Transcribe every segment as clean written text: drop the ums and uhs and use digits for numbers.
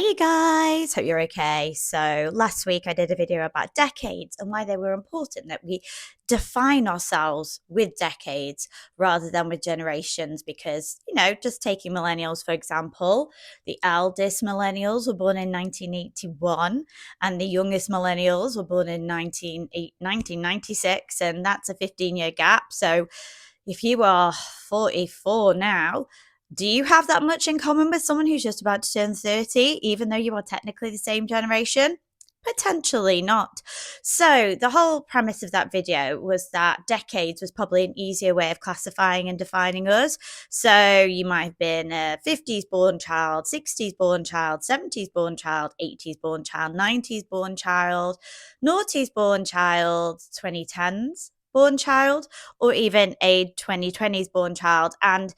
you guys, hope you're okay. So last week I did a video about decades and why they were important, that we define ourselves with decades rather than with generations, because, just taking millennials, for example, the eldest millennials were born in 1981 and the youngest millennials were born in 1996, and that's a 15-year gap. So if you are 44 now, do you have that much in common with someone who's just about to turn 30, even though you are technically the same generation? Potentially not. So the whole premise of that video was that decades was probably an easier way of classifying and defining us. So you might have been a 50s born child, 60s born child, 70s born child, 80s born child, 90s born child, noughties born child, 2010s born child, or even a 2020s born child. And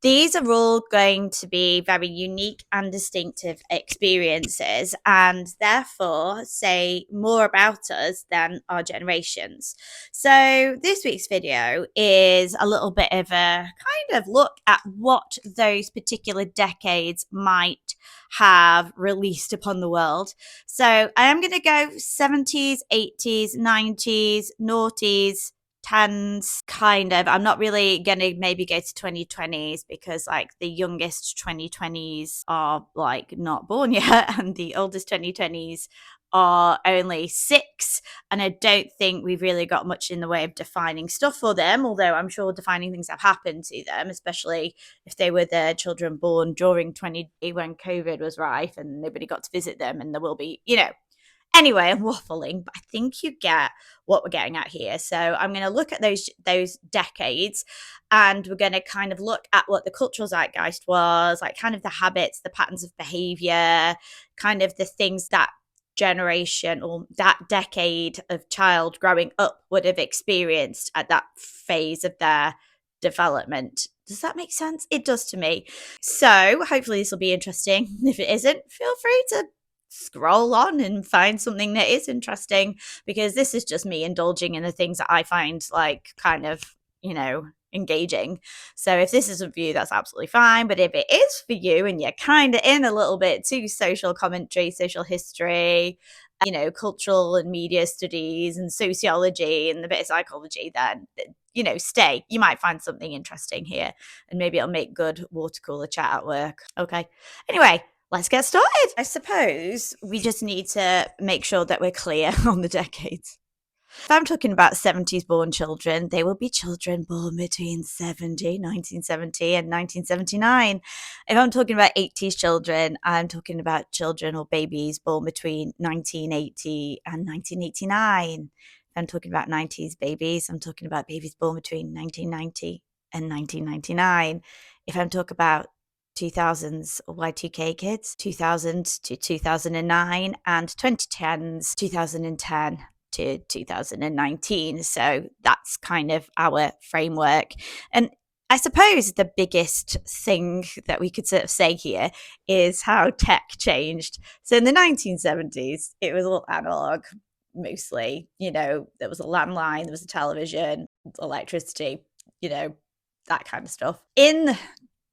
these are all going to be very unique and distinctive experiences, and therefore say more about us than our generations. So this week's video is a little bit of a kind of look at what those particular decades might have released upon the world. So I am going to go 70s, 80s, 90s, noughties, 10s, kind of. I'm not really going to maybe go to 2020s because like the youngest 2020s are like not born yet and the oldest 2020s are only 6, and I don't think we've really got much in the way of defining stuff for them, although I'm sure defining things have happened to them, especially if they were the children born during 2020 when COVID was rife and nobody got to visit them, and there will be, Anyway, I'm waffling, but I think you get what we're getting at here. So I'm going to look at those decades, and we're going to kind of look at what the cultural zeitgeist was, like kind of the habits, the patterns of behavior, kind of the things that generation or that decade of child growing up would have experienced at that phase of their development. Does that make sense? It does to me. So hopefully this will be interesting. If it isn't, feel free to scroll on and find something that is interesting, because this is just me indulging in the things that I find like kind of, engaging. So if this isn't for you, that's absolutely fine. But if it is for you and you're kind of in a little bit too social commentary, social history, cultural and media studies and sociology and a bit of psychology, then, stay. You might find something interesting here, and maybe it'll make good water cooler chat at work. Okay. Anyway, let's get started. I suppose we just need to make sure that we're clear on the decades. If I'm talking about 70s born children, they will be children born between 1970 and 1979. If I'm talking about 80s children, I'm talking about children or babies born between 1980 and 1989. If I'm talking about 90s babies, I'm talking about babies born between 1990 and 1999. If I'm talking about 2000s or Y2K kids, 2000 to 2009, and 2010s, 2010 to 2019. So that's kind of our framework. And I suppose the biggest thing that we could sort of say here is how tech changed. So in the 1970s, it was all analog, mostly. There was a landline, there was a television, electricity, that kind of stuff. In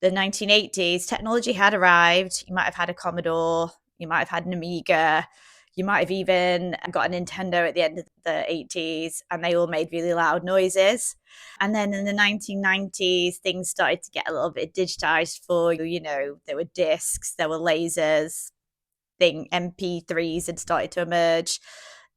the 1980s, technology had arrived. You might have had a Commodore, you might have had an Amiga, you might have even got a Nintendo at the end of the 80s, and they all made really loud noises. And then in the 1990s, things started to get a little bit digitized for you. There were discs, there were lasers, MP3s had started to emerge.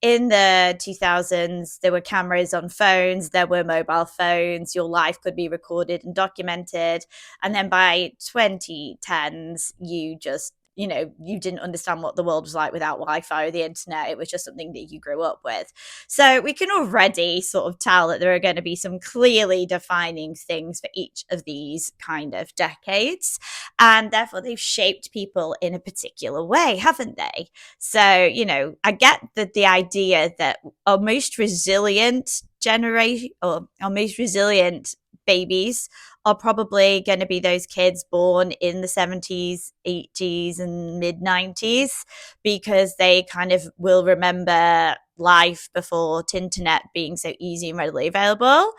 In the 2000s, there were cameras on phones, there were mobile phones, your life could be recorded and documented. And then by 2010s, you just, you didn't understand what the world was like without Wi-Fi or the internet. It was just something that you grew up with. So we can already sort of tell that there are going to be some clearly defining things for each of these kind of decades. And therefore, they've shaped people in a particular way, haven't they? So, I get that the idea that our most resilient generation, or our most resilient babies, are probably going to be those kids born in the 70s, 80s, and mid 90s, because they kind of will remember life before Tinternet being so easy and readily available.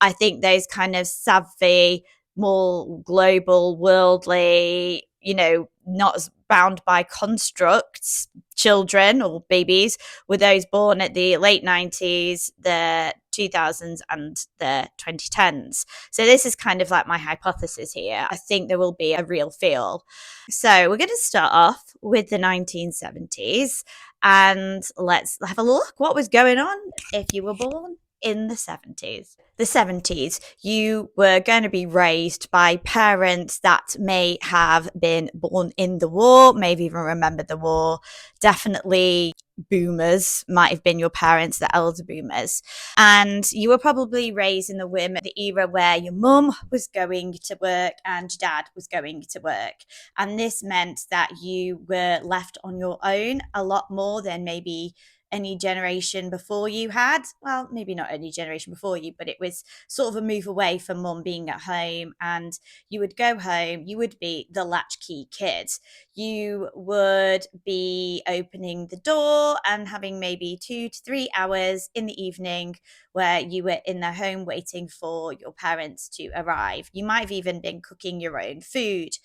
I think those kind of savvy, more global, worldly, not as bound by constructs. Children or babies were those born at the late 90s, the 2000s, and the 2010s. So this is kind of like my hypothesis here. I think there will be a real feel. So we're going to start off with the 1970s, and let's have a look what was going on if you were born in the 70s. The 70s, you were going to be raised by parents that may have been born in the war, maybe even remember the war. Definitely boomers might have been your parents, the elder boomers. And you were probably raised in the era where your mum was going to work and your dad was going to work. And this meant that you were left on your own a lot more than maybe any generation before you had. Well, maybe not any generation before you, but it was sort of a move away from mum being at home, and you would go home, you would be the latchkey kid. You would be opening the door and having maybe 2 to 3 hours in the evening where you were in the home waiting for your parents to arrive. You might have even been cooking your own food.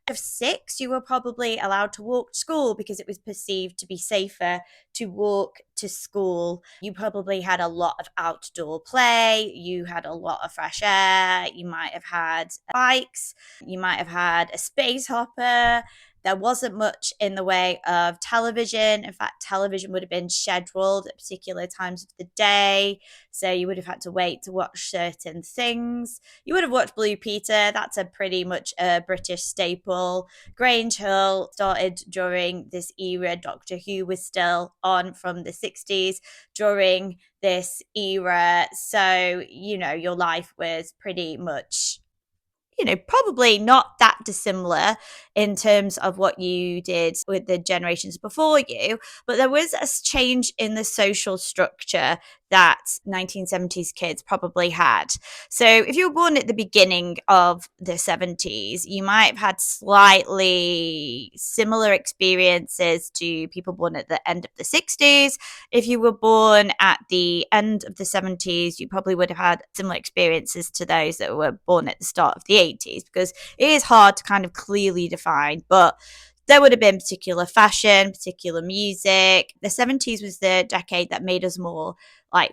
Of 6, you were probably allowed to walk to school because it was perceived to be safer to walk to school. You probably had a lot of outdoor play. You had a lot of fresh air. You might have had bikes. You might have had a space hopper. There wasn't much in the way of television. In fact, television would have been scheduled at particular times of the day. So you would have had to wait to watch certain things. You would have watched Blue Peter. That's a pretty much a British staple. Grange Hill started during this era. Doctor Who was still on from the 60s during this era. So, your life was pretty much probably not that dissimilar in terms of what you did with the generations before you, but there was a change in the social structure that 1970s kids probably had. So if you were born at the beginning of the 70s, you might have had slightly similar experiences to people born at the end of the 60s. If you were born at the end of the 70s, you probably would have had similar experiences to those that were born at the start of the 80s, because it is hard to kind of clearly define, but there would have been particular fashion, particular music. The 70s was the decade that made us more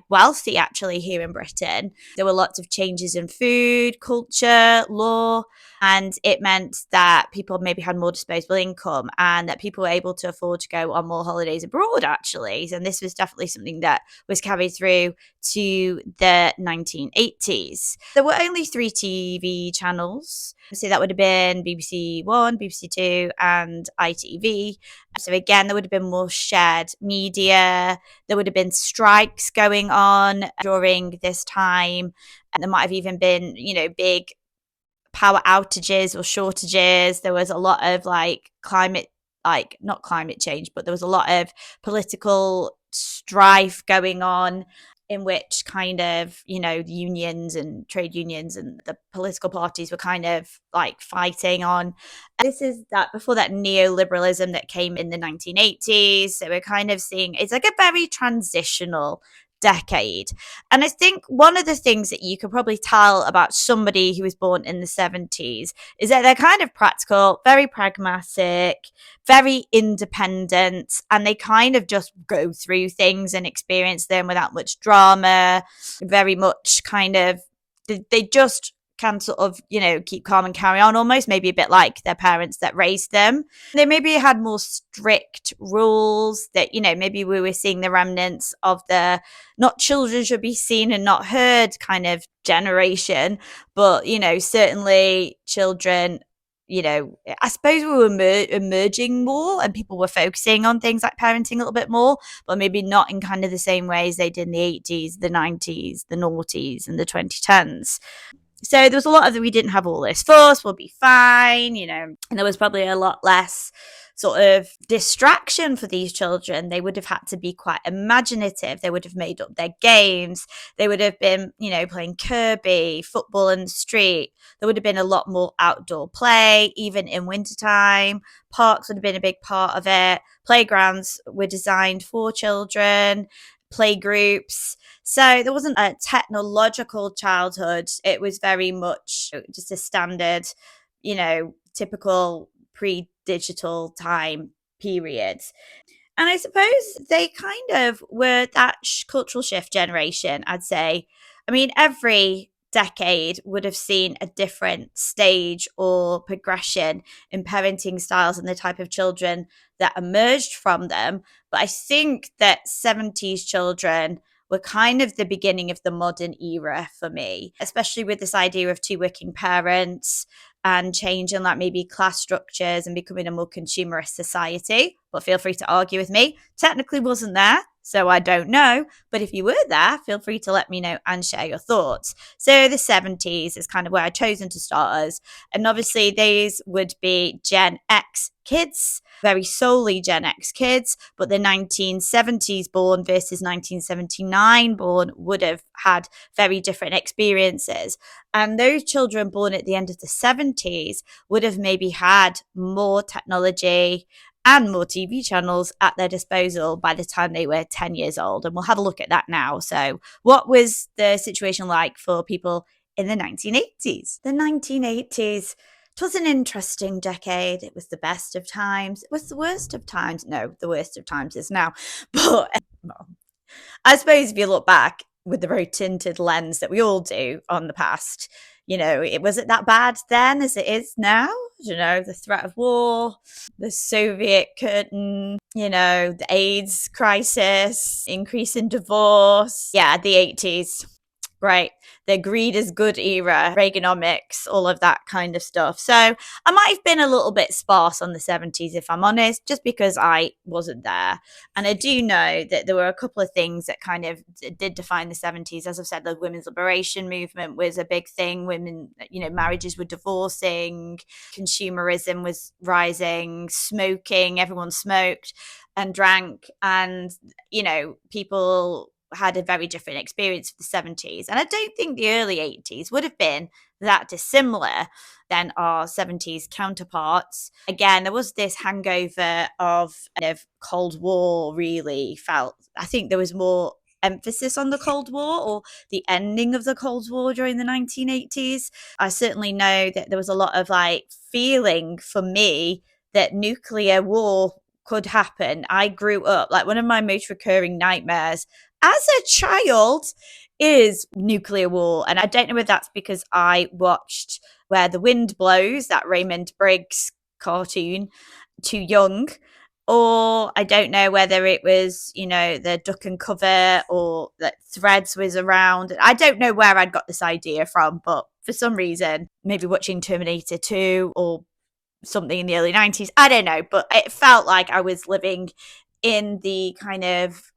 wealthy actually here in Britain. There were lots of changes in food, culture, law, and it meant that people maybe had more disposable income and that people were able to afford to go on more holidays abroad actually. And this was definitely something that was carried through to the 1980s. There were only 3 TV channels. So that would have been BBC One, BBC Two, and ITV. So again, there would have been more shared media. There would have been strikes going on during this time. And there might have even been, big power outages or shortages. There was a lot of not climate change, but there was a lot of political strife going on, in which kind of, the unions and trade unions and the political parties were kind of fighting on. This is that before that neoliberalism that came in the 1980s. So we're kind of seeing it's a very transitional decade. And I think one of the things that you could probably tell about somebody who was born in the 70s is that they're kind of practical, very pragmatic, very independent, and they kind of just go through things and experience them without much drama, very much kind of, they just can sort of, keep calm and carry on, almost maybe a bit like their parents that raised them. They maybe had more strict rules that, maybe we were seeing the remnants of the not children should be seen and not heard kind of generation, but, certainly children, I suppose we were emerging more and people were focusing on things like parenting a little bit more, but maybe not in kind of the same ways they did in the 80s, the 90s, the noughties, and the 2010s. So there was a lot of that. We didn't have all this force, we'll be fine, and there was probably a lot less sort of distraction for these children. They would have had to be quite imaginative. They would have made up their games. They would have been, playing Kirby, football in the street. There would have been a lot more outdoor play, even in wintertime. Parks would have been a big part of it. Playgrounds were designed for children, play groups. So there wasn't a technological childhood. It was very much just a standard, typical pre-digital time periods. And I suppose they kind of were that cultural shift generation, I'd say. I mean, every decade would have seen a different stage or progression in parenting styles and the type of children that emerged from them. But I think that 70s children were kind of the beginning of the modern era for me, especially with this idea of two working parents and changing like maybe class structures and becoming a more consumerist society. But feel free to argue with me. Technically wasn't there, so I don't know. But if you were there, feel free to let me know and share your thoughts. So the 70s is kind of where I've chosen to start us. And obviously these would be Gen X kids, very solely Gen X kids, but the 1970s born versus 1979 born would have had very different experiences. And those children born at the end of the 70s would have maybe had more technology and more TV channels at their disposal by the time they were 10 years old. And we'll have a look at that now. So, what was the situation like for people in the 1980s? The 1980s. It was an interesting decade. It was the best of times. It was the worst of times. No, the worst of times is now. But well, I suppose if you look back with the very tinted lens that we all do on the past, it wasn't that bad then as it is now. The threat of war, the Soviet curtain, the AIDS crisis, increase in divorce. Yeah, the 80s. Right. The greed is good era, Reaganomics, all of that kind of stuff. So I might have been a little bit sparse on the 70s, if I'm honest, just because I wasn't there. And I do know that there were a couple of things that kind of did define the 70s. As I've said, the women's liberation movement was a big thing. Women, marriages were divorcing, consumerism was rising, smoking, everyone smoked and drank. And, people had a very different experience of the 70s. And I don't think the early 80s would have been that dissimilar than our 70s counterparts. Again, there was this hangover of Cold War really felt. I think there was more emphasis on the Cold War or the ending of the Cold War during the 1980s. I certainly know that there was a lot of feeling for me that nuclear war could happen. I grew up, one of my most recurring nightmares as a child is nuclear war. And I don't know whether that's because I watched Where the Wind Blows, that Raymond Briggs cartoon, too young, or I don't know whether it was, the Duck and Cover or that Threads was around. I don't know where I'd got this idea from, but for some reason, maybe watching Terminator 2 or something in the early 90s, I don't know, but it felt like I was living in the kind of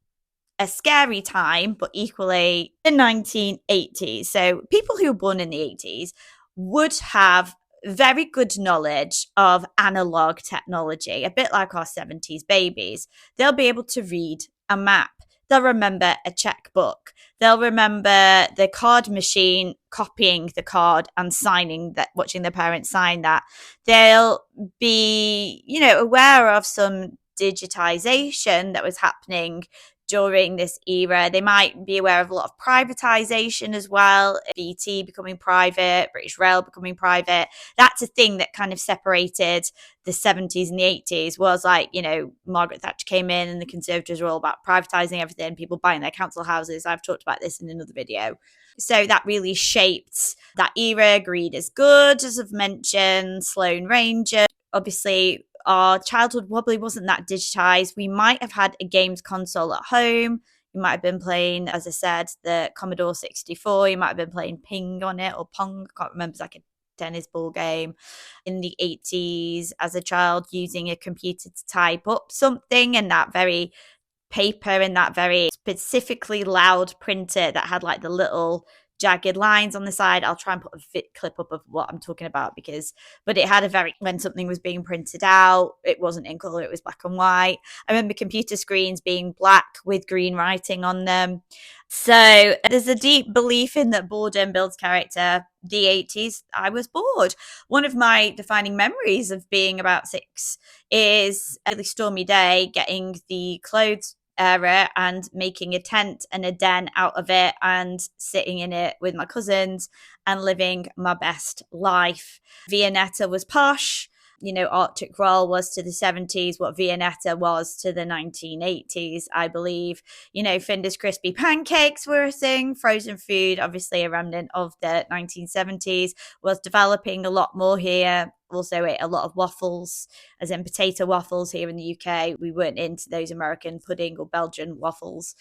a scary time, but equally the 1980s. So people who were born in the 80s would have very good knowledge of analog technology, a bit like our 70s babies. They'll be able to read a map. They'll remember a checkbook. They'll remember the card machine, copying the card and signing that, watching their parents sign that. They'll be, aware of some digitization that was happening during this era. They might be aware of a lot of privatization as well, BT becoming private, British Rail becoming private. That's a thing that kind of separated the 70s and the 80s was Margaret Thatcher came in and the Conservatives were all about privatizing everything, people buying their council houses. I've talked about this in another video. So that really shaped that era. Greed is good, as I've mentioned, Sloane Ranger. Obviously, our childhood probably wasn't that digitized. We might have had a games console at home. You might have been playing, as I said, the Commodore 64. You might have been playing Ping on it or Pong. I can't remember. It's like a tennis ball game. In the 80s, as a child, using a computer to type up something and that very paper and that very specifically loud printer that had the little jagged lines on the side. I'll try and put a clip up of what I'm talking about but it had when something was being printed out, it wasn't in color, it was black and white. I remember computer screens being black with green writing on them. So there's a deep belief in that boredom builds character. The 80s, I was bored. One of my defining memories of being about 6 is a really stormy day, getting the clothes area and making a tent and a den out of it and sitting in it with my cousins and living my best life. Viennetta was posh. Arctic Roll was to the 70s, what Viennetta was to the 1980s, I believe. Finder's Crispy Pancakes were a thing. Frozen food, obviously a remnant of the 1970s, was developing a lot more here. Also ate a lot of waffles, as in potato waffles here in the UK. We weren't into those American pudding or Belgian waffles.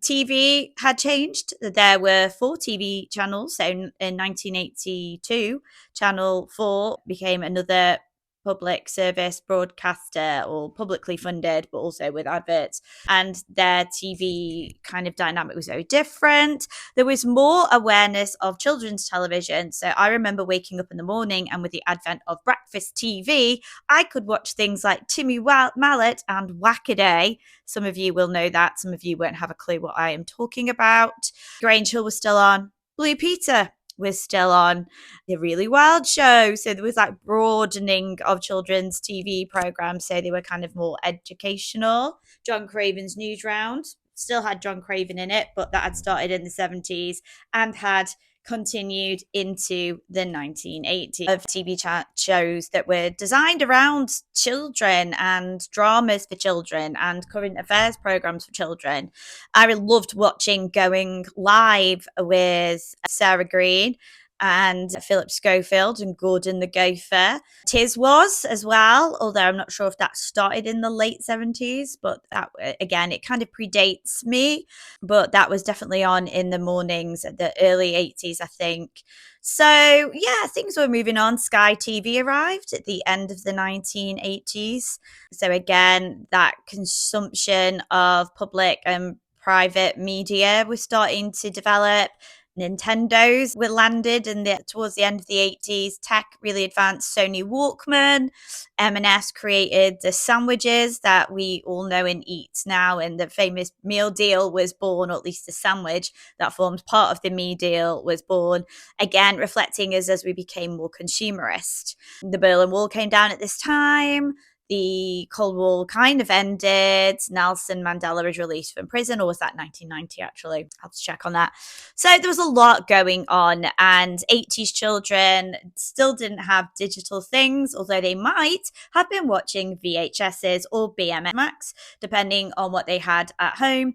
TV had changed. There were 4 TV channels. So in 1982, Channel 4 became another public service broadcaster, or publicly funded, but also with adverts. And their TV kind of dynamic was very different. There was more awareness of children's television. So I remember waking up in the morning, and with the advent of breakfast TV, I could watch things like Timmy Mallet and Whack-A-Day. Some of you will know that. Some of you won't have a clue what I am talking about. Grange Hill was still on. Blue Peter was still on. The Really Wild Show. So there was like broadening of children's TV programs. So they were kind of more educational. John Craven's News Round still had John Craven in it, but that had started in the 70s and had continued into the 1980s of TV shows that were designed around children and dramas for children and current affairs programs for children. I loved watching Going Live with Sarah Green and Philip Schofield and Gordon the Gopher. Tiz was as well, although I'm not sure if that started in the late 70s, but that, again, it kind of predates me, but that was definitely on in the mornings at the early 80s, I think. So yeah, things were moving on. Sky TV arrived at the end of the 1980s. So again, that consumption of public and private media was starting to develop. Nintendos were landed towards the end of the 80s. Tech really advanced. Sony Walkman. M&S created the sandwiches that we all know and eat now, and the famous meal deal was born, or at least the sandwich that forms part of the meal deal was born, again reflecting as we became more consumerist. The Berlin Wall came down at this time. The Cold War kind of ended. Nelson Mandela was released from prison, or was that 1990 actually? I'll have to check on that. So there was a lot going on, and 80s children still didn't have digital things, although they might have been watching VHSs or BMX, depending on what they had at home.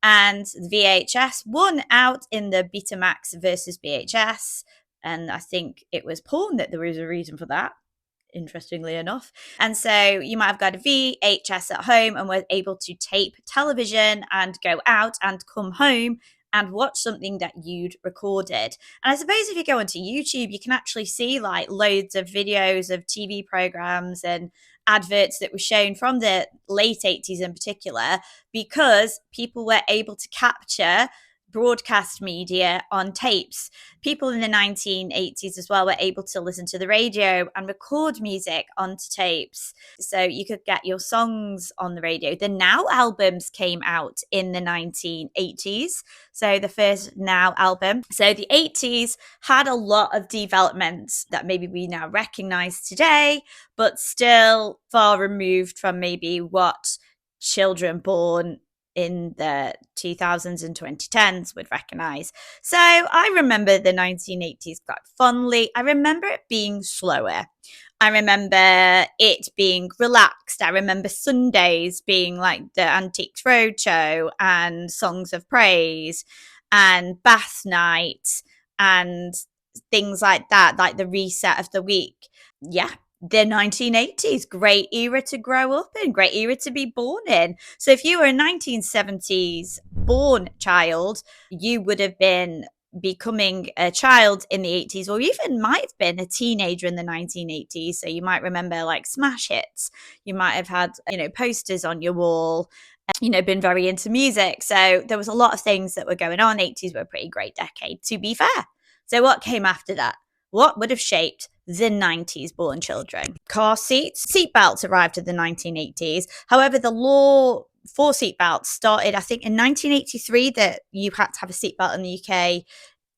And VHS won out in the Betamax versus VHS. And I think it was porn that there was a reason for that, interestingly enough. And so you might have got a VHS at home and were able to tape television and go out and come home and watch something that you'd recorded. And I suppose if you go onto YouTube, you can actually see like loads of videos of TV programs and adverts that were shown from the late 80s in particular, because people were able to capture broadcast media on tapes. People in the 1980s as well were able to listen to the radio and record music onto tapes. So you could get your songs on the radio. The Now albums came out in the 1980s. So the first Now album. So the 80s had a lot of developments that maybe we now recognize today, but still far removed from maybe what children born in the 2000s and 2010s would recognize. So I remember the 1980s quite fondly. I remember it being slower. I remember it being relaxed. I remember Sundays being like the Antiques Roadshow and Songs of Praise and Bath Night and things like that, like the reset of the week. Yeah, the 1980s, great era to grow up in, great era to be born in. So if you were a 1970s born child, you would have been becoming a child in the 80s, or even might have been a teenager in the 1980s. So you might remember like smash hits. You might have had, posters on your wall, been very into music. So there was a lot of things that were going on. 80s were a pretty great decade, to be fair. So what came after that? What would have shaped the 90s born children? Car seats. Seatbelts arrived in the 1980s. However, the law for seatbelts started, I think, in 1983, that you had to have a seatbelt in the UK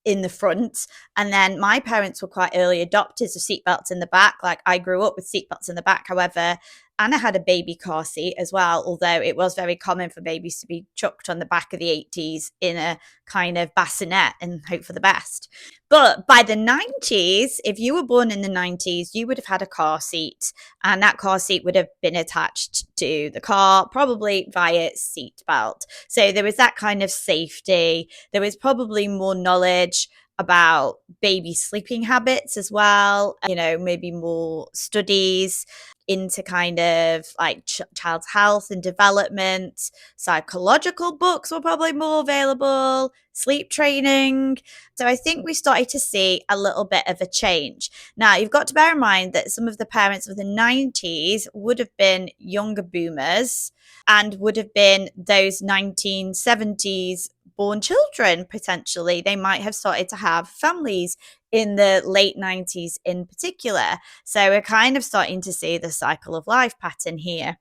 in the front. And then my parents were quite early adopters of seatbelts in the back. Like I grew up with seatbelts in the back. However, Anna had a baby car seat as well, although it was very common for babies to be chucked on the back of the 80s in a kind of bassinet and hope for the best. But by the 90s, if you were born in the 90s, you would have had a car seat, and that car seat would have been attached to the car, probably via seat belt. So there was that kind of safety. There was probably more knowledge about baby sleeping habits as well, maybe more studies into kind of like child's health and development. Psychological books were probably more available, sleep training. So I think we started to see a little bit of a change. Now, you've got to bear in mind that some of the parents of the 90s would have been younger boomers and would have been those 1970s born children, potentially. They might have started to have families in the late 90s in particular. So we're kind of starting to see the cycle of life pattern here.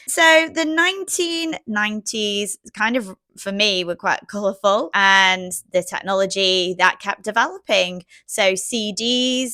So the 1990s kind of, for me, were quite colourful, and the technology that kept developing. So CD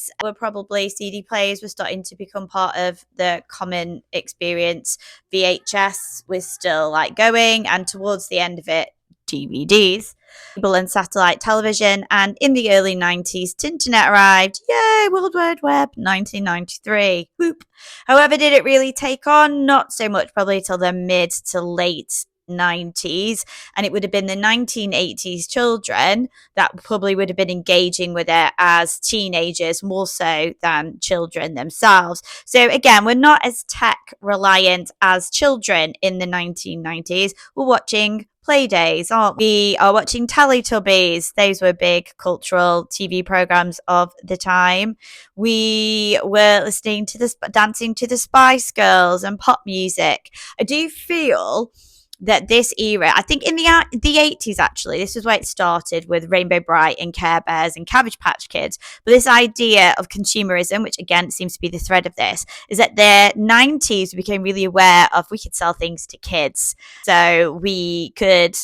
players were starting to become part of the common experience. VHS was still like going, and towards the end of it, DVDs, cable and satellite television, and in the early 90s, Tinternet arrived. Yay, World Wide Web, 1993. Whoop. However, did it really take on? Not so much, probably till the mid to late 90s, and it would have been the 1980s children that probably would have been engaging with it as teenagers more so than children themselves. So again, we're not as tech reliant as children in the 1990s. We're watching Playdays, aren't we? Are watching Teletubbies. Those were big cultural TV programs of the time. We were listening to dancing to the Spice Girls and pop music. I do feel that this era, I think in the 80s, actually, this is where it started with Rainbow Bright and Care Bears and Cabbage Patch Kids. But this idea of consumerism, which again seems to be the thread of this, is that the 90s we became really aware of we could sell things to kids. So we could,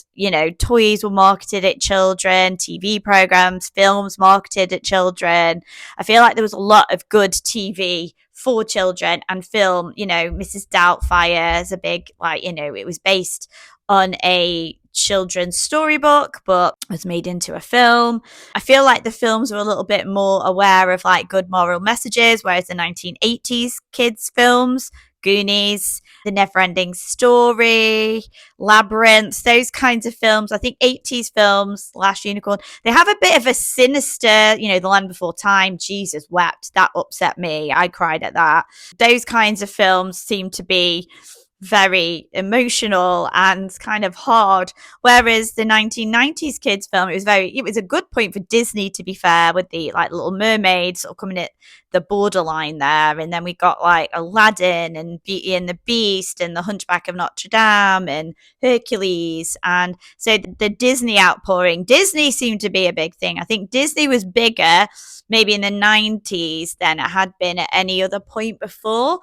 toys were marketed at children, TV programs, films marketed at children. I feel like there was a lot of good TV for children and film. Mrs. Doubtfire is a big, it was based on a children's storybook but was made into a film. I feel like the films were a little bit more aware of like good moral messages, whereas the 1980s kids films, Goonies, The Neverending Story, Labyrinth, those kinds of films. I think 80s films, Last Unicorn, they have a bit of a sinister, The Land Before Time, Jesus wept. That upset me. I cried at that. Those kinds of films seem to be very emotional and kind of hard, whereas the 1990s kids film, it was a good point for Disney, to be fair, with the like Little Mermaid sort of coming at the borderline there, and then we got like Aladdin and Beauty and the Beast and the Hunchback of Notre Dame and Hercules. And so the Disney outpouring, Disney seemed to be a big thing. I think Disney was bigger maybe in the 90s than it had been at any other point before.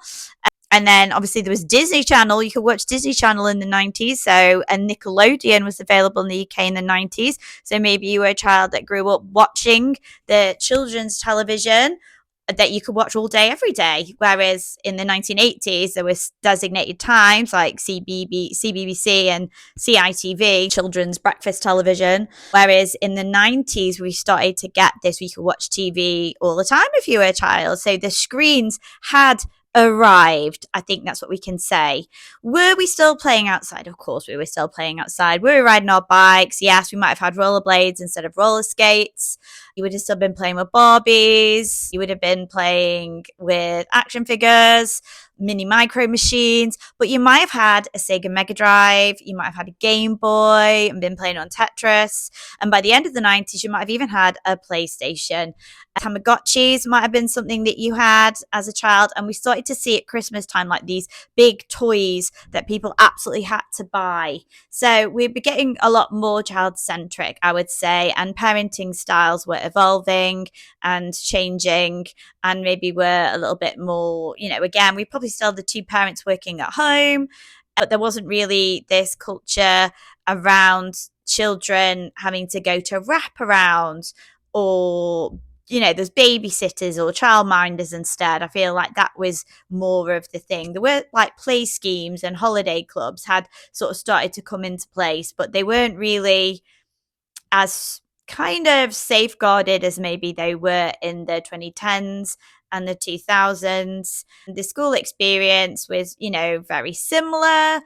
And then obviously there was Disney Channel. You could watch Disney Channel in the 90s. So, and Nickelodeon was available in the UK in the 90s. So maybe you were a child that grew up watching the children's television that you could watch all day, every day. Whereas in the 1980s, there was designated times like CBBC and CITV, children's breakfast television. Whereas in the 90s, we started to get this, we could watch TV all the time if you were a child. So the screens had arrived. I think that's what we can say. Were we still playing outside? Of course we were still playing outside. We were riding our bikes. Yes, we might have had rollerblades instead of roller skates. You would have still been playing with Barbies. You would have been playing with action figures, mini micro machines, but you might have had a Sega Mega Drive. You might have had a Game Boy and been playing on Tetris. And by the end of the 90s, you might have even had a PlayStation. Tamagotchis might have been something that you had as a child. And we started to see at Christmas time like these big toys that people absolutely had to buy. So we're getting a lot more child-centric, I would say, and parenting styles were evolving and changing, and maybe we're a little bit more, again, we probably still had the two parents working at home, but there wasn't really this culture around children having to go to wraparound or there's babysitters or childminders instead. I feel like that was more of the thing. There were like play schemes and holiday clubs had sort of started to come into place, but they weren't really as kind of safeguarded as maybe they were in the 2010s and the 2000s. The school experience was, very similar.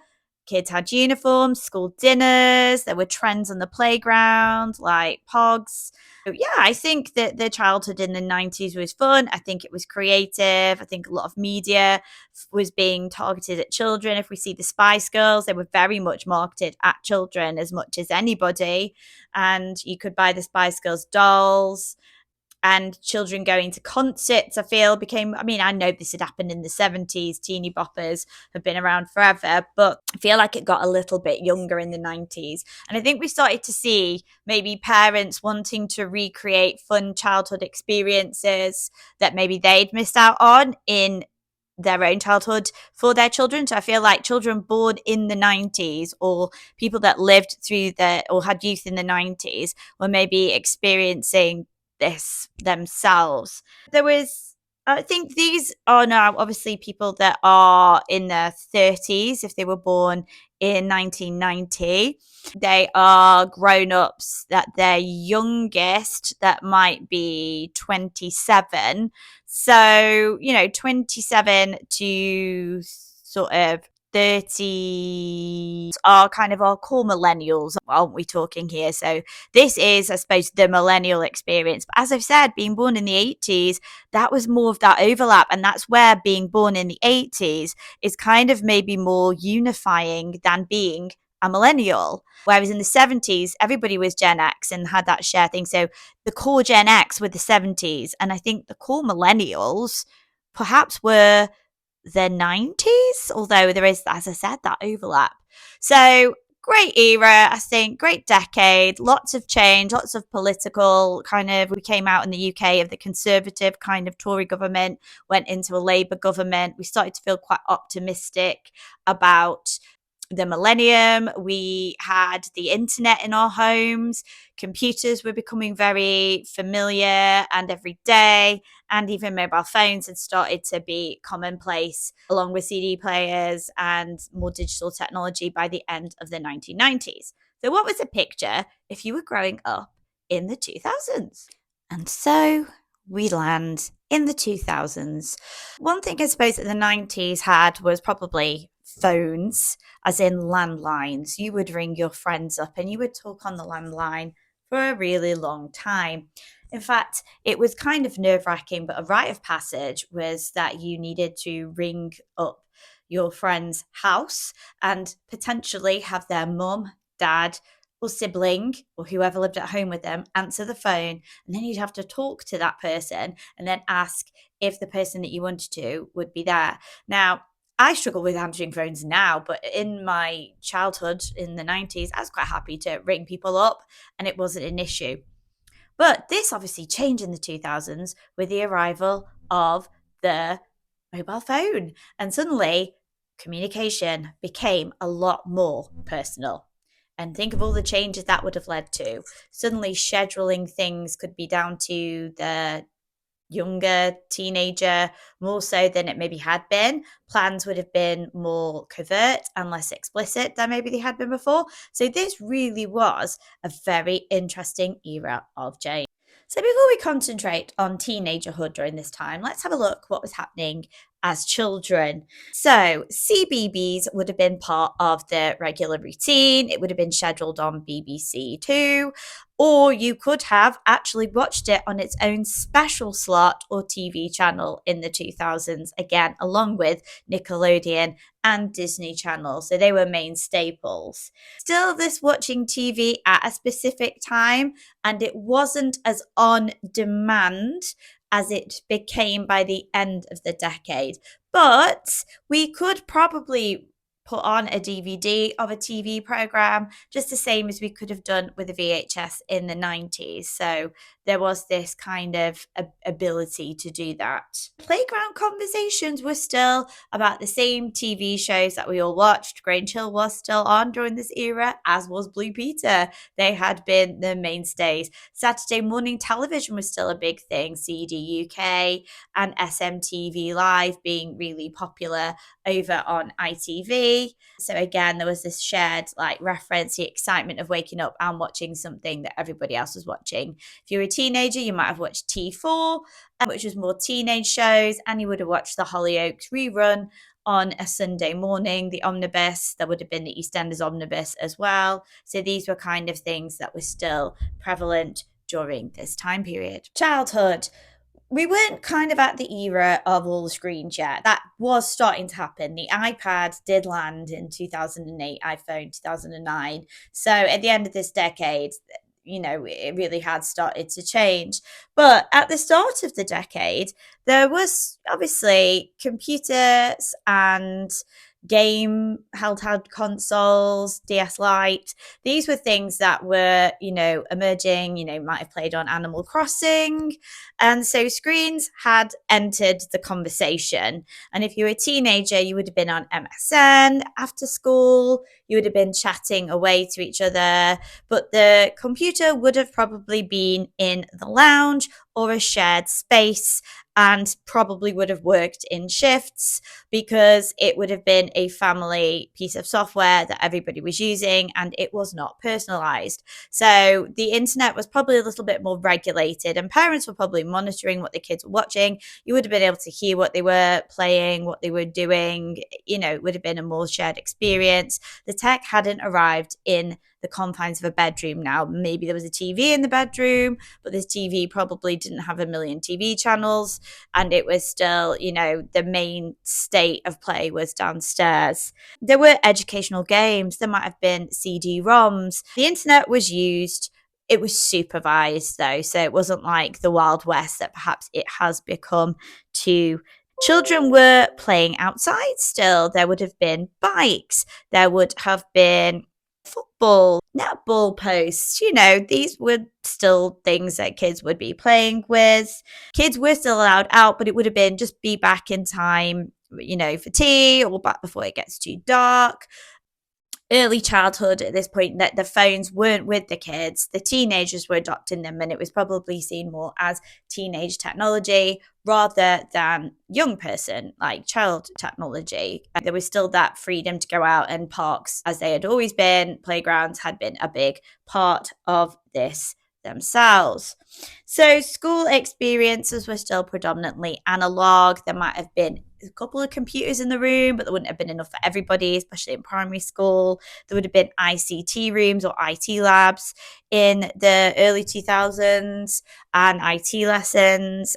Kids had uniforms, school dinners, there were trends on the playground like pogs. So, yeah, I think that the childhood in the 90s was fun. I think it was creative. I think a lot of media was being targeted at children. If we see the Spice Girls, they were very much marketed at children as much as anybody. And you could buy the Spice Girls dolls, and children going to concerts, I feel, became, I mean, I know this had happened in the 70s. Teeny boppers have been around forever, but I feel like it got a little bit younger in the 90s. And I think we started to see maybe parents wanting to recreate fun childhood experiences that maybe they'd missed out on in their own childhood for their children. So I feel like children born in the 90s, or people that lived through or had youth in the 90s, were maybe experiencing this themselves. There was, I think these are now obviously people that are in their 30s if they were born in 1990. They are grown ups that their youngest that might be 27. So, 27 to sort of 30 are kind of our core millennials, aren't we talking here? So this is, I suppose, the millennial experience. But as I've said, being born in the 80s, that was more of that overlap. And that's where being born in the 80s is kind of maybe more unifying than being a millennial. Whereas in the 70s, everybody was Gen X and had that share thing. So the core Gen X were the 70s. And I think the core millennials perhaps were the 90s, although there is, as I said, that overlap. So great era, I think, great decade, lots of change, lots of political we came out in the UK of the Conservative kind of Tory government, went into a Labour government. We started to feel quite optimistic about the millennium. We had the internet in our homes. Computers were becoming very familiar and everyday, and even mobile phones had started to be commonplace, along with CD players and more digital technology by the end of the 1990s. So, what was the picture if you were growing up in the 2000s? And so we land in the 2000s. One thing I suppose that the 90s had was probably phones, as in landlines. You would ring your friends up and you would talk on the landline for a really long time. In fact, it was kind of nerve-wracking, but a rite of passage was that you needed to ring up your friend's house and potentially have their mum, dad, or sibling, or whoever lived at home with them, answer the phone. And then you'd have to talk to that person and then ask if the person that you wanted to would be there. Now, I struggle with answering phones now, but in my childhood in the 90s, I was quite happy to ring people up and it wasn't an issue. But this obviously changed in the 2000s with the arrival of the mobile phone. And suddenly, communication became a lot more personal. And think of all the changes that would have led to. Suddenly, scheduling things could be down to the younger teenager more so than it maybe had been. Plans would have been more covert and less explicit than maybe they had been before. So this really was a very interesting era of change. So before we concentrate on teenagerhood during this time, let's have a look what was happening as children. So CBeebies would have been part of the regular routine. It would have been scheduled on BBC Two, or you could have actually watched it on its own special slot or TV channel in the 2000s, again, along with Nickelodeon and Disney Channel. So they were main staples. Still, this watching TV at a specific time, and it wasn't as on demand as it became by the end of the decade. But we could probably put on a DVD of a TV program, just the same as we could have done with a VHS in the 90s. So there was this kind of ability to do that. Playground conversations were still about the same TV shows that we all watched. Grange Hill was still on during this era, as was Blue Peter. They had been the mainstays. Saturday morning television was still a big thing, CD UK and SMTV Live being really popular over on ITV. So again, there was this shared reference, the excitement of waking up and watching something that everybody else was watching. If you were a teenager, you might have watched T4, which was more teenage shows, and you would have watched the Hollyoaks rerun on a Sunday morning, the Omnibus. There would have been the EastEnders Omnibus as well. So these were kind of things that were still prevalent during this time period. Childhood. We weren't kind of at the era of all the screens yet. That was starting to happen. The iPad did land in 2008, iPhone 2009. So at the end of this decade, it really had started to change. But at the start of the decade, there was obviously computers and game handheld consoles, DS Lite. These were things that were, emerging, might have played on Animal Crossing. And so screens had entered the conversation. And if you were a teenager, you would have been on MSN after school, you would have been chatting away to each other, but the computer would have probably been in the lounge or a shared space, and probably would have worked in shifts because it would have been a family piece of software that everybody was using, and it was not personalized. So the internet was probably a little bit more regulated, and parents were probably monitoring what the kids were watching. You would have been able to hear what they were playing, what they were doing. It would have been a more shared experience. The tech hadn't arrived in the confines of a bedroom now. Maybe there was a TV in the bedroom, but this TV probably didn't have a million TV channels, and it was still, the main state of play was downstairs. There were educational games. There might have been CD-ROMs. The internet was used. It was supervised though, so it wasn't like the Wild West that perhaps it has become to. Children were playing outside still. There would have been bikes. There would have been football, netball posts. These were still things that kids would be playing with. Kids were still allowed out, but it would have been just be back in time, for tea, or back before it gets too dark. Early childhood at this point, that the phones weren't with the kids. The teenagers were adopting them, and it was probably seen more as teenage technology rather than young person, like child technology. There was still that freedom to go out, and parks, as they had always been, playgrounds had been a big part of this themselves. So school experiences were still predominantly analog. There might have been a couple of computers in the room, but there wouldn't have been enough for everybody, especially in primary school. There would have been ICT rooms or IT labs in the early 2000s and IT lessons,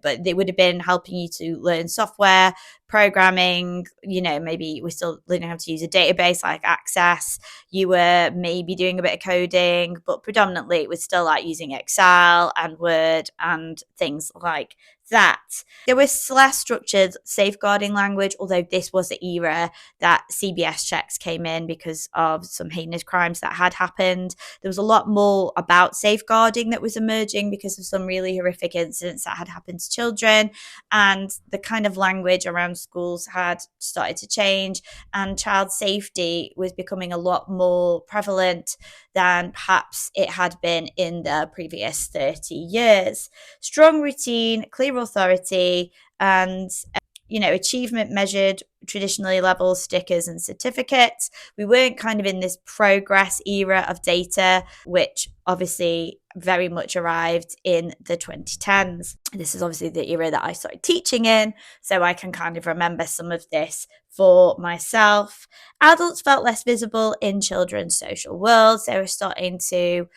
but they would have been helping you to learn software, programming. Maybe we're still learning how to use a database like Access. You were maybe doing a bit of coding, but predominantly it was still like using Excel and Word and things like that. There was less structured safeguarding language, although this was the era that CBS checks came in because of some heinous crimes that had happened. There was a lot more about safeguarding that was emerging because of some really horrific incidents that had happened to children, and the kind of language around schools had started to change, and child safety was becoming a lot more prevalent than perhaps it had been in the previous 30 years. Strong routine, clear authority, and achievement measured traditionally levels, stickers and certificates. We weren't kind of in this progress era of data, which obviously very much arrived in the 2010s. This is obviously the era that I started teaching in, so I can kind of remember some of this for myself. Adults felt less visible in children's social worlds. They were starting to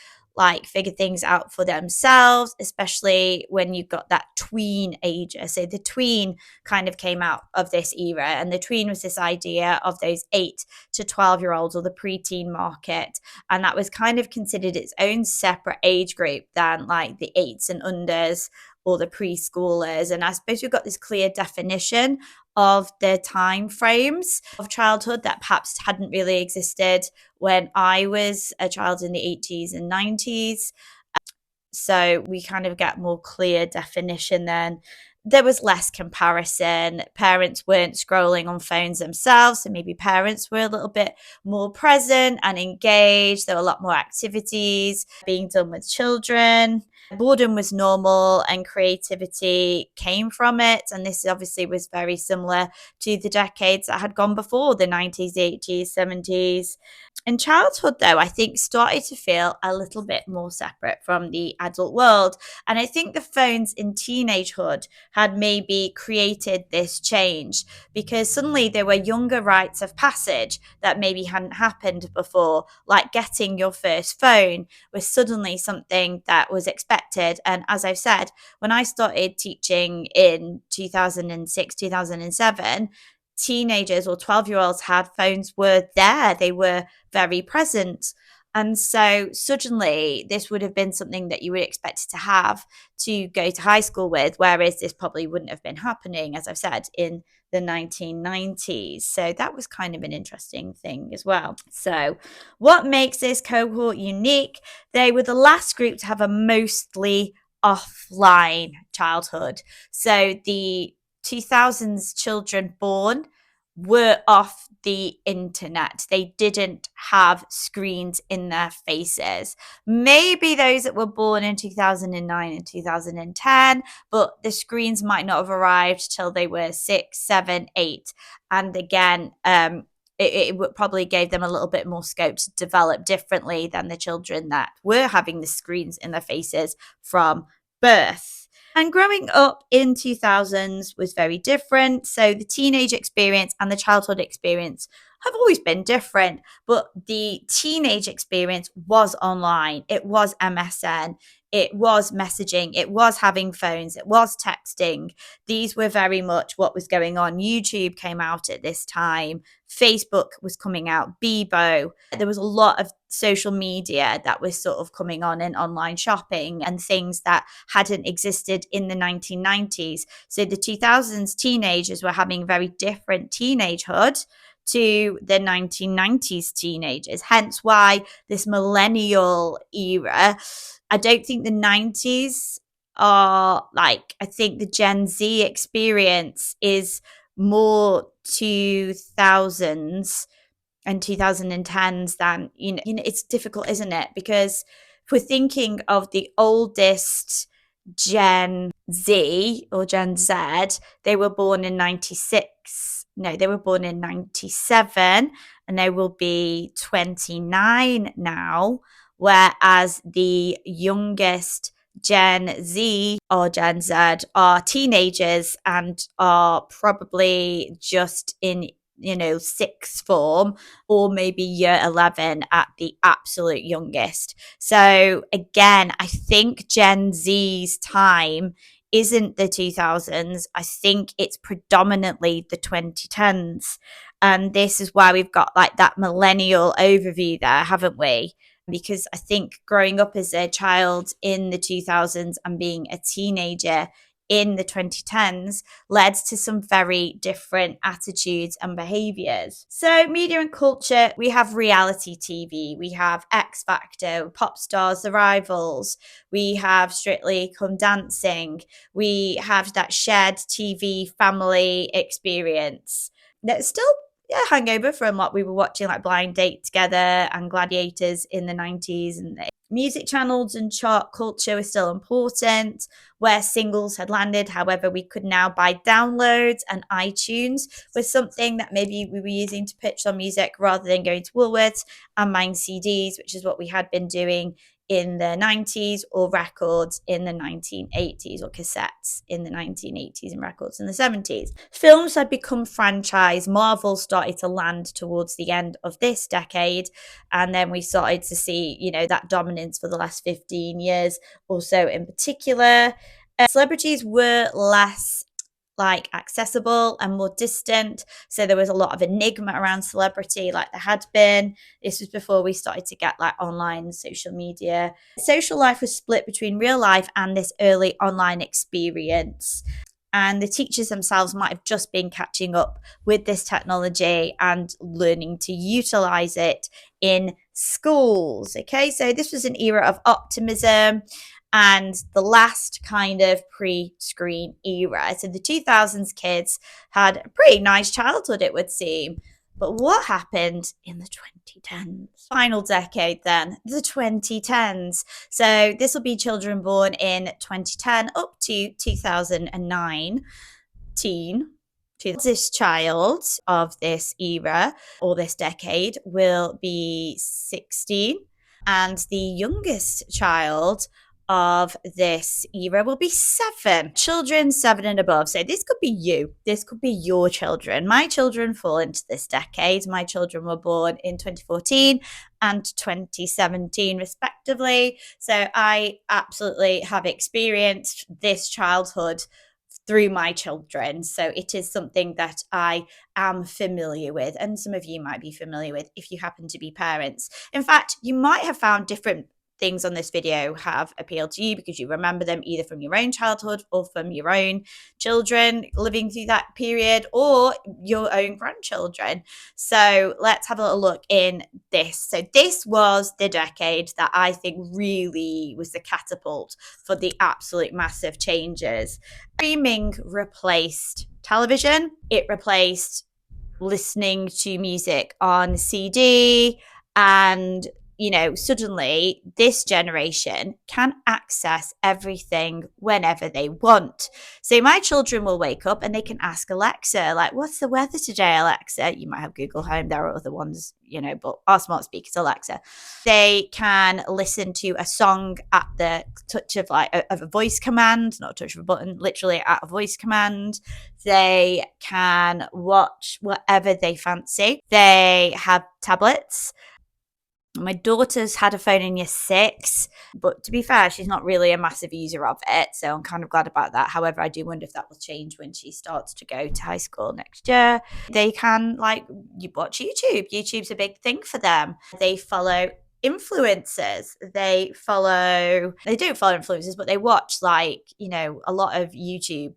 figure things out for themselves, especially when you've got that tween age. So the tween kind of came out of this era, and the tween was this idea of those 8 to 12-year-olds, or the preteen market, and that was kind of considered its own separate age group than like the 8s and unders or the preschoolers. And I suppose we've got this clear definition of the time frames of childhood that perhaps hadn't really existed when I was a child in the 80s and 90s. So we kind of get more clear definition then. There was less comparison. Parents weren't scrolling on phones themselves. So maybe parents were a little bit more present and engaged. There were a lot more activities being done with children. Boredom was normal and creativity came from it. And this obviously was very similar to the decades that had gone before, the 90s, 80s, 70s. And childhood, though, I think started to feel a little bit more separate from the adult world. And I think the phones in teenagehood had maybe created this change because suddenly there were younger rites of passage that maybe hadn't happened before, like getting your first phone was suddenly something that was expected. And as I've said, when I started teaching in 2006, 2007, teenagers or 12-year-olds had phones were there. They were very present. And so suddenly this would have been something that you would expect to have to go to high school with, whereas this probably wouldn't have been happening, as I've said, in the 1990s. So that was kind of an interesting thing as well. So what makes this cohort unique? They were the last group to have a mostly offline childhood. So the 2000s children born were off the internet. They didn't have screens in their faces. Maybe those that were born in 2009 and 2010, but the screens might not have arrived till they were 6, 7, 8. And again, it probably gave them a little bit more scope to develop differently than the children that were having the screens in their faces from birth. And growing up in 2000s was very different. So the teenage experience and the childhood experience have always been different, but the teenage experience was online. It was MSN. It was messaging. It was having phones. It was texting. These were very much what was going on. YouTube came out at this time. Facebook was coming out. Bebo. There was a lot of social media that was sort of coming on in online shopping and things that hadn't existed in the 1990s. So the 2000s teenagers were having very different teenagehood to the 1990s teenagers. Hence why this millennial era, I don't think the 90s are like, I think the Gen Z experience is more 2000s and 2010s than, it's difficult, isn't it? Because if we're thinking of the oldest Gen Z or Gen Z, they were born in 96. No, they were born in 97 and they will be 29 now. Whereas the youngest Gen Z or Gen Z are teenagers and are probably just in sixth form or maybe year 11 at the absolute youngest. So again, I think Gen Z's time isn't the 2000s. I think it's predominantly the 2010s. And this is why we've got like that millennial overview there, haven't we? Because I think growing up as a child in the 2000s and being a teenager in the 2010s led to some very different attitudes and behaviors. So media and culture, we have reality TV, we have X Factor, Pop Stars, The Rivals, we have Strictly Come Dancing, we have that shared TV family experience that's still hangover from what we were watching, like Blind Date together and Gladiators in the 90s. And the music channels and chart culture was still important, where singles had landed. However, we could now buy downloads, and iTunes was something that maybe we were using to pitch on music rather than going to Woolworths and buying CDs, which is what we had been doing in the 90s, or records in the 1980s, or cassettes in the 1980s and records in the 70s. Films had become franchise. Marvel started to land towards the end of this decade, and then we started to see, that dominance for the last 15 years or so in particular. Celebrities were less like accessible and more distant. So there was a lot of enigma around celebrity, like there had been. This was before we started to get like online social media. Social life was split between real life and this early online experience. And the teachers themselves might have just been catching up with this technology and learning to utilize it in schools. Okay, so this was an era of optimism and the last kind of pre-screen era. So the 2000s kids had a pretty nice childhood, it would seem. But what happened in the 2010s? Final decade, then, the 2010s. So this will be children born in 2010 up to 2009. This child of this era or this decade will be 16, and the youngest child of this era will be 7. Children 7 and above. So this could be you. This could be your children. My children fall into this decade. My children were born in 2014 and 2017, respectively. So I absolutely have experienced this childhood through my children. So it is something that I am familiar with, and some of you might be familiar with if you happen to be parents. In fact, you might have found different things on this video have appealed to you because you remember them either from your own childhood or from your own children living through that period or your own grandchildren. So let's have a little look in this. So this was the decade that I think really was the catapult for the absolute massive changes. Streaming replaced television. It replaced listening to music on CD, and suddenly this generation can access everything whenever they want. So my children will wake up and they can ask Alexa, like, what's the weather today, Alexa? You might have Google Home. There are other ones, but our smart speaker's Alexa. They can listen to a song at the touch of a voice command, not a touch of a button, literally at a voice command. They can watch whatever they fancy. They have tablets. My daughter's had a phone in year 6, but to be fair, she's not really a massive user of it, so I'm kind of glad about that. However, I do wonder if that will change when she starts to go to high school next year. They can you watch YouTube. YouTube's a big thing for them. They follow influencers. They don't follow influencers, but they watch a lot of YouTube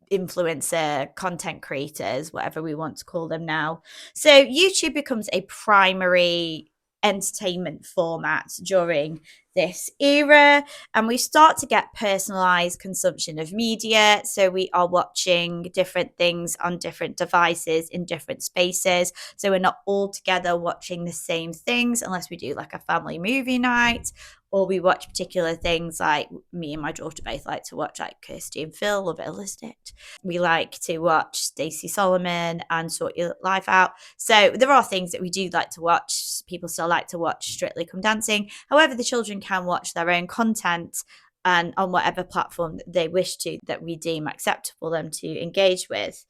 influencer content creators, whatever we want to call them now. So YouTube becomes a primary entertainment format during this era, and we start to get personalized consumption of media. So we are watching different things on different devices in different spaces, so we're not all together watching the same things unless we do like a family movie night, or we watch particular things. Like me and my daughter both like to watch like Kirsty and Phil, Love It or List It. We like to watch Stacey Solomon and Sort Your Life Out. So there are things that we do like to watch. People still like to watch Strictly Come Dancing. However, the children can watch their own content and on whatever platform they wish to, that we deem acceptable them to engage with.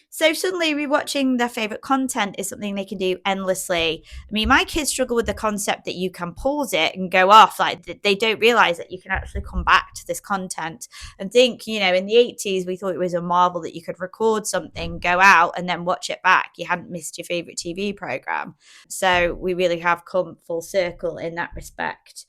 So suddenly rewatching their favorite content is something they can do endlessly. I mean, my kids struggle with the concept that you can pause it and go off. Like they don't realize that you can actually come back to this content and think, in the 80s, we thought it was a marvel that you could record something, go out and then watch it back. You hadn't missed your favorite TV program. So we really have come full circle in that respect.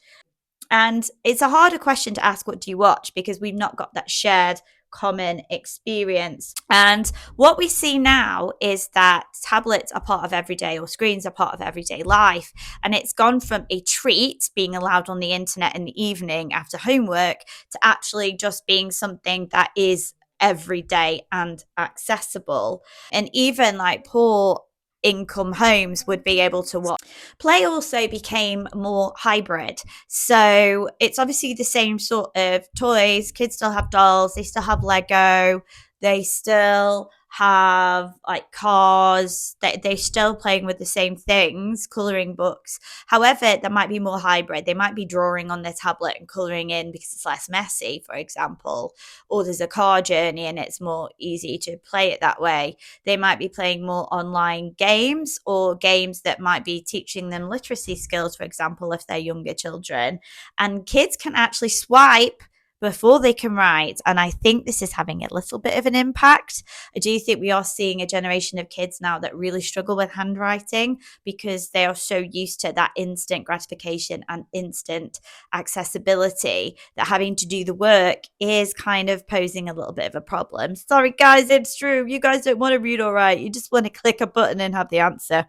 And it's a harder question to ask, what do you watch? Because we've not got that shared common experience. And what we see now is that tablets are part of everyday, or screens are part of everyday life. And it's gone from a treat being allowed on the internet in the evening after homework to actually just being something that is everyday and accessible. And even poor income homes would be able to watch. Play also became more hybrid. So it's obviously the same sort of toys. Kids still have dolls. They still have Lego. They still have cars. They're still playing with the same things, colouring books. However, there might be more hybrid. They might be drawing on their tablet and colouring in because it's less messy, for example. Or there's a car journey and it's more easy to play it that way. They might be playing more online games, or games that might be teaching them literacy skills, for example, if they're younger children. And kids can actually swipe before they can write. And I think this is having a little bit of an impact. I do think we are seeing a generation of kids now that really struggle with handwriting because they are so used to that instant gratification and instant accessibility that having to do the work is kind of posing a little bit of a problem. Sorry, guys, it's true. You guys don't want to read or write. You just want to click a button and have the answer.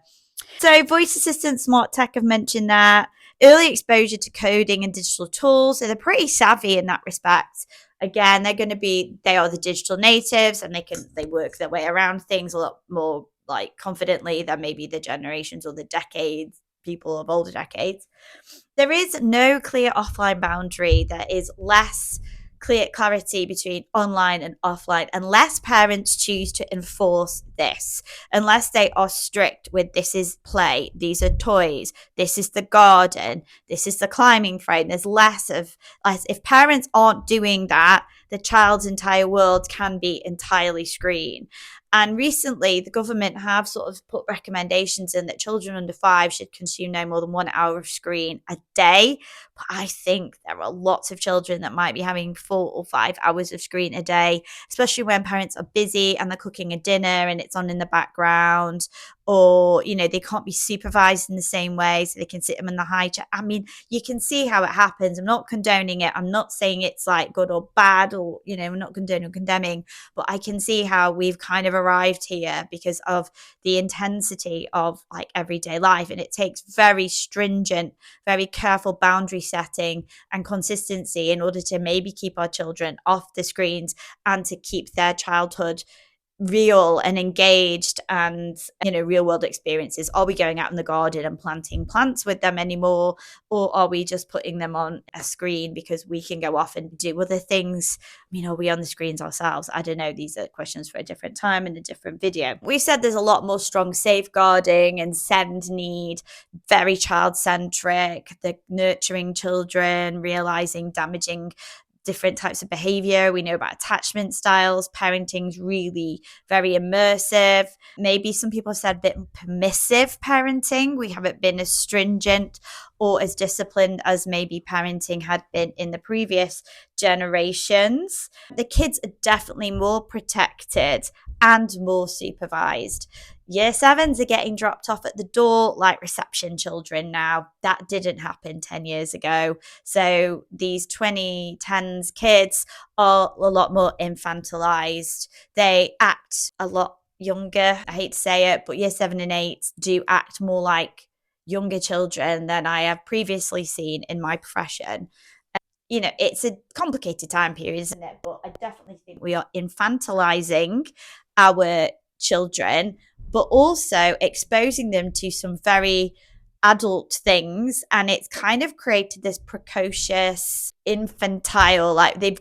So, voice assistant, smart tech, I've mentioned that. Early exposure to coding and digital tools. So, they're pretty savvy in that respect. Again, they are the digital natives and they work their way around things a lot more like confidently than maybe the generations or the decades, people of older decades. There is no clear offline boundary. There is less clear clarity between online and offline unless parents choose to enforce this, unless they are strict with this is play, these are toys, this is the garden, this is the climbing frame. There's less if parents aren't doing that, the child's entire world can be entirely screen. And recently, the government have sort of put recommendations in that children under 5 should consume no more than 1 hour of screen a day. But I think there are lots of children that might be having 4 or 5 hours of screen a day, especially when parents are busy and they're cooking a dinner and it's on in the background, or they can't be supervised in the same way, so they can sit them in the high chair. I mean, you can see how it happens. I'm not condoning it. I'm not saying it's like good or bad, or I'm not condoning or condemning, but I can see how we've kind of arrived here because of the intensity of like everyday life, and it takes very stringent, very careful boundary setting and consistency in order to maybe keep our children off the screens and to keep their childhood real and engaged and real world experiences. Are we going out in the garden and planting plants with them anymore, or are we just putting them on a screen because we can go off and do other things? Are we on the screens ourselves? I don't know. These are questions for a different time and a different video. We've said there's a lot more strong safeguarding and SEND need, very child centric, the nurturing children, realizing damaging different types of behavior. We know about attachment styles. Parenting's really very immersive. Maybe some people have said a bit permissive parenting. We haven't been as stringent or as disciplined as maybe parenting had been in the previous generations. The kids are definitely more protected and more supervised. Year 7s are getting dropped off at the door like reception children now. That didn't happen 10 years ago. So these 2010s kids are a lot more infantilized. They act a lot younger. I hate to say it, but year 7 and 8 do act more like younger children than I have previously seen in my profession. It's a complicated time period, isn't it? But I definitely think we are infantilizing our children, but also exposing them to some very adult things. And it's kind of created this precocious, infantile, like they've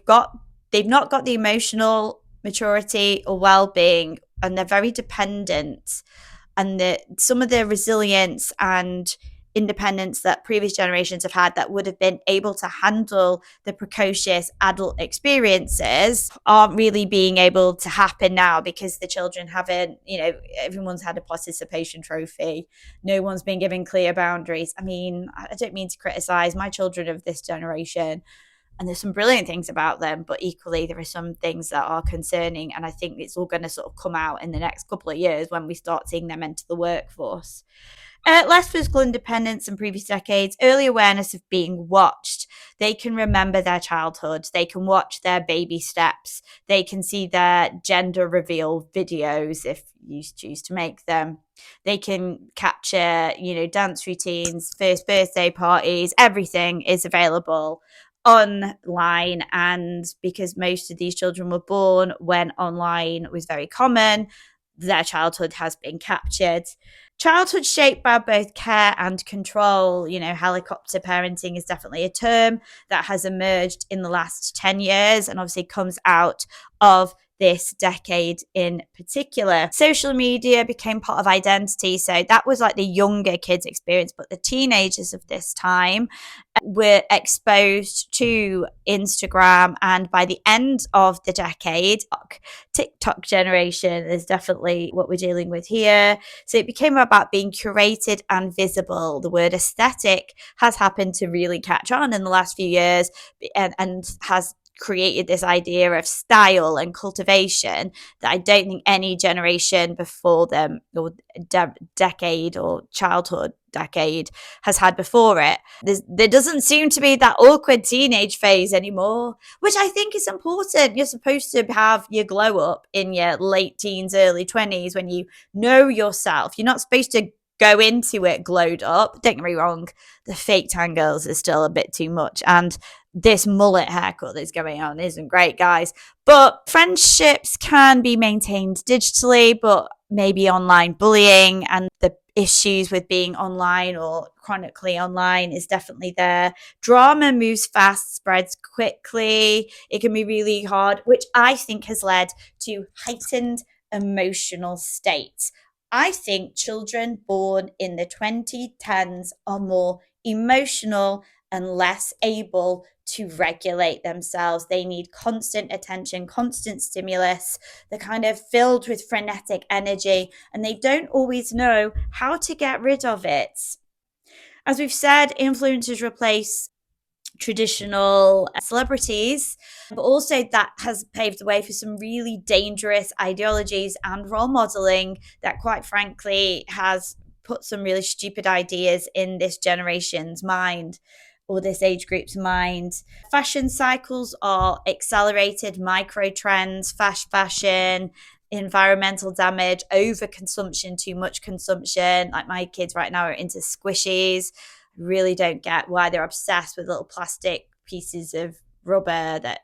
not got the emotional maturity or well-being, and they're very dependent. And some of the resilience and independence that previous generations have had that would have been able to handle the precocious adult experiences aren't really being able to happen now because the children haven't, everyone's had a participation trophy. No one's been given clear boundaries. I mean, I don't mean to criticize my children of this generation, and there's some brilliant things about them, but equally there are some things that are concerning, and I think it's all going to sort of come out in the next couple of years when we start seeing them enter the workforce. Less physical independence in previous decades, early awareness of being watched. They can remember their childhood. They can watch their baby steps. They can see their gender reveal videos if you choose to make them. They can capture, dance routines, first birthday parties. Everything is available online, and because most of these children were born when online was very common, their childhood has been captured. Childhood shaped by both care and control. Helicopter parenting is definitely a term that has emerged in the last 10 years and obviously comes out of this decade in particular. Social media became part of identity. So that was like the younger kids' experience, but the teenagers of this time were exposed to Instagram, and by the end of the decade, TikTok generation is definitely what we're dealing with here. So it became about being curated and visible. The word aesthetic has happened to really catch on in the last few years and has created this idea of style and cultivation that I don't think any generation before them, or decade or childhood decade, has had before it. There doesn't seem to be that awkward teenage phase anymore, which I think is important. You're supposed to have your glow up in your late teens, early 20s, when you know yourself. You're not supposed to go into it glowed up. Don't get me wrong, the fake tan girls is still a bit too much. And this mullet haircut that's going on isn't great, guys. But friendships can be maintained digitally, but maybe online bullying and the issues with being online or chronically online is definitely there. Drama moves fast, spreads quickly. It can be really hard, which I think has led to heightened emotional states. I think children born in the 2010s are more emotional and less able to regulate themselves. They need constant attention, constant stimulus. They're kind of filled with frenetic energy and they don't always know how to get rid of it. As we've said, influencers replace traditional celebrities, but also that has paved the way for some really dangerous ideologies and role modeling that, quite frankly, has put some really stupid ideas in this generation's mind, or this age group's mind. Fashion cycles are accelerated, micro trends, fast fashion, environmental damage, overconsumption, too much consumption. Like my kids right now are into squishies. Really don't get why they're obsessed with little plastic pieces of rubber that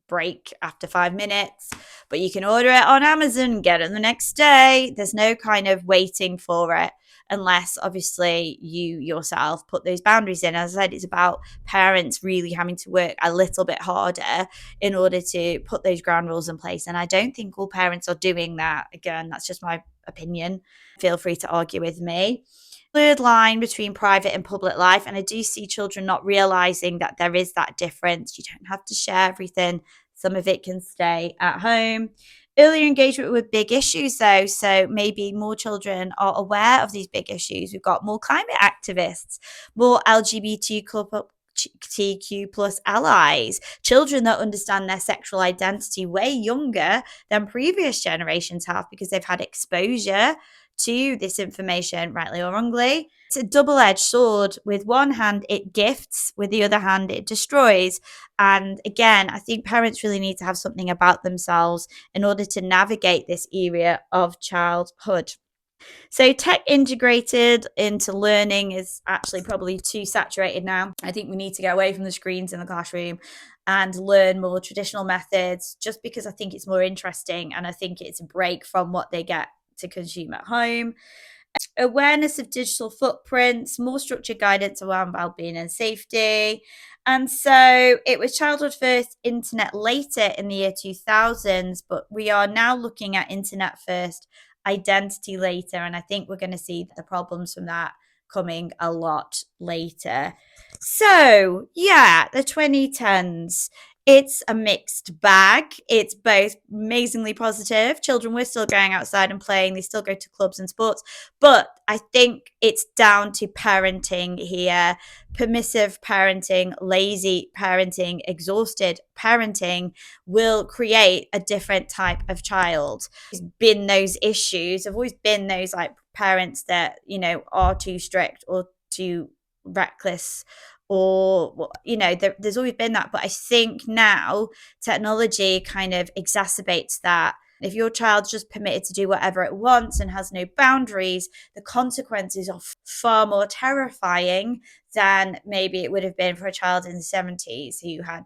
break after 5 minutes, but you can order it on Amazon, get it the next day. There's no kind of waiting for it, unless obviously you yourself put those boundaries in. As I said, it's about parents really having to work a little bit harder in order to put those ground rules in place, and I don't think all parents are doing that. Again, that's just my opinion. Feel free to argue with me. Blurred line between private and public life, and I do see children not realizing that there is that difference. You don't have to share everything. Some of it can stay at home. Earlier engagement with big issues, though, so maybe more children are aware of these big issues. We've got more climate activists, more LGBTQ plus allies, children that understand their sexual identity way younger than previous generations have, because they've had exposure to this information, rightly or wrongly. It's a double-edged sword. With one hand, it gifts, with the other hand, it destroys. And again, I think parents really need to have something about themselves in order to navigate this area of childhood. So tech integrated into learning is actually probably too saturated now. I think we need to get away from the screens in the classroom and learn more traditional methods, just because I think it's more interesting and I think it's a break from what they get to consume at home. Awareness of digital footprints, more structured guidance around well-being and safety. And so it was childhood first, internet later in the year 2000s, but we are now looking at internet first, identity later. And I think we're going to see the problems from that coming a lot later. So yeah, the 2010s. It's a mixed bag. It's both amazingly positive. Children were still going outside and playing. They still go to clubs and sports. But I think it's down to parenting here. Permissive parenting, lazy parenting, exhausted parenting will create a different type of child. There's been those issues. Have always been those like parents that, are too strict or too reckless, or there's always been that. But I think now technology kind of exacerbates that. If your child's just permitted to do whatever it wants and has no boundaries, the consequences are far more terrifying than maybe it would have been for a child in the 70s who had,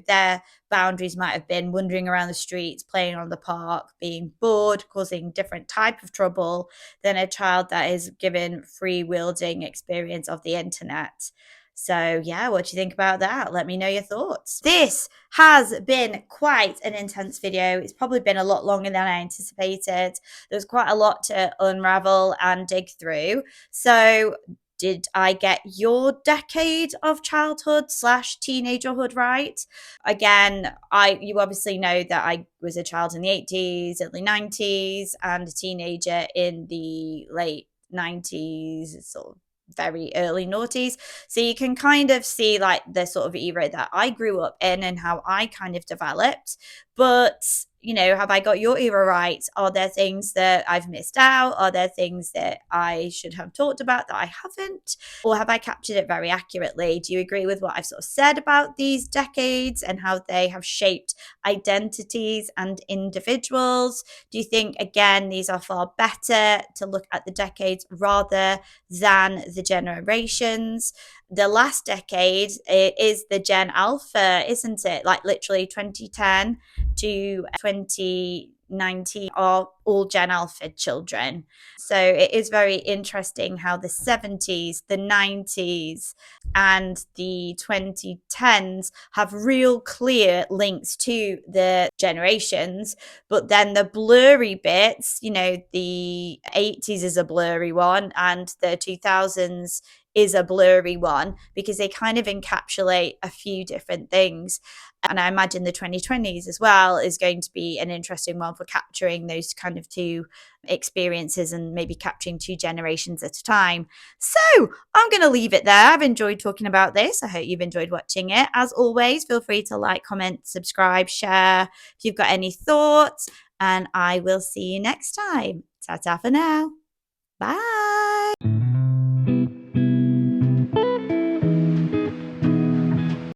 their boundaries might have been wandering around the streets, playing on the park, being bored, causing different type of trouble than a child that is given free wielding experience of the internet. So yeah, what do you think about that? Let me know your thoughts. This has been quite an intense video. It's probably been a lot longer than I anticipated. There's quite a lot to unravel and dig through. So did I get your decade of childhood / teenagerhood right? Again, you obviously know that I was a child in the 80s, early 90s, and a teenager in the late 90s, sort of very early noughties. So you can kind of see like the sort of era that I grew up in and how I kind of developed. But, have I got your era right? Are there things that I've missed out? Are there things that I should have talked about that I haven't? Or have I captured it very accurately? Do you agree with what I've sort of said about these decades and how they have shaped identities and individuals? Do you think, again, these are far better to look at the decades rather than the generations? The last decade is the Gen Alpha, isn't it? Like literally 2010 to 2019 are all Gen Alpha children. So it is very interesting how the 70s, the 90s, and the 2010s have real clear links to the generations, but then the blurry bits, the 80s is a blurry one and the 2000s is a blurry one because they kind of encapsulate a few different things. And I imagine the 2020s as well is going to be an interesting one for capturing those kind of two experiences and maybe capturing two generations at a time. So I'm going to leave it there. I've enjoyed talking about this. I hope you've enjoyed watching it. As always, feel free to like, comment, subscribe, share if you've got any thoughts, and I will see you next time. Ta-ta for now.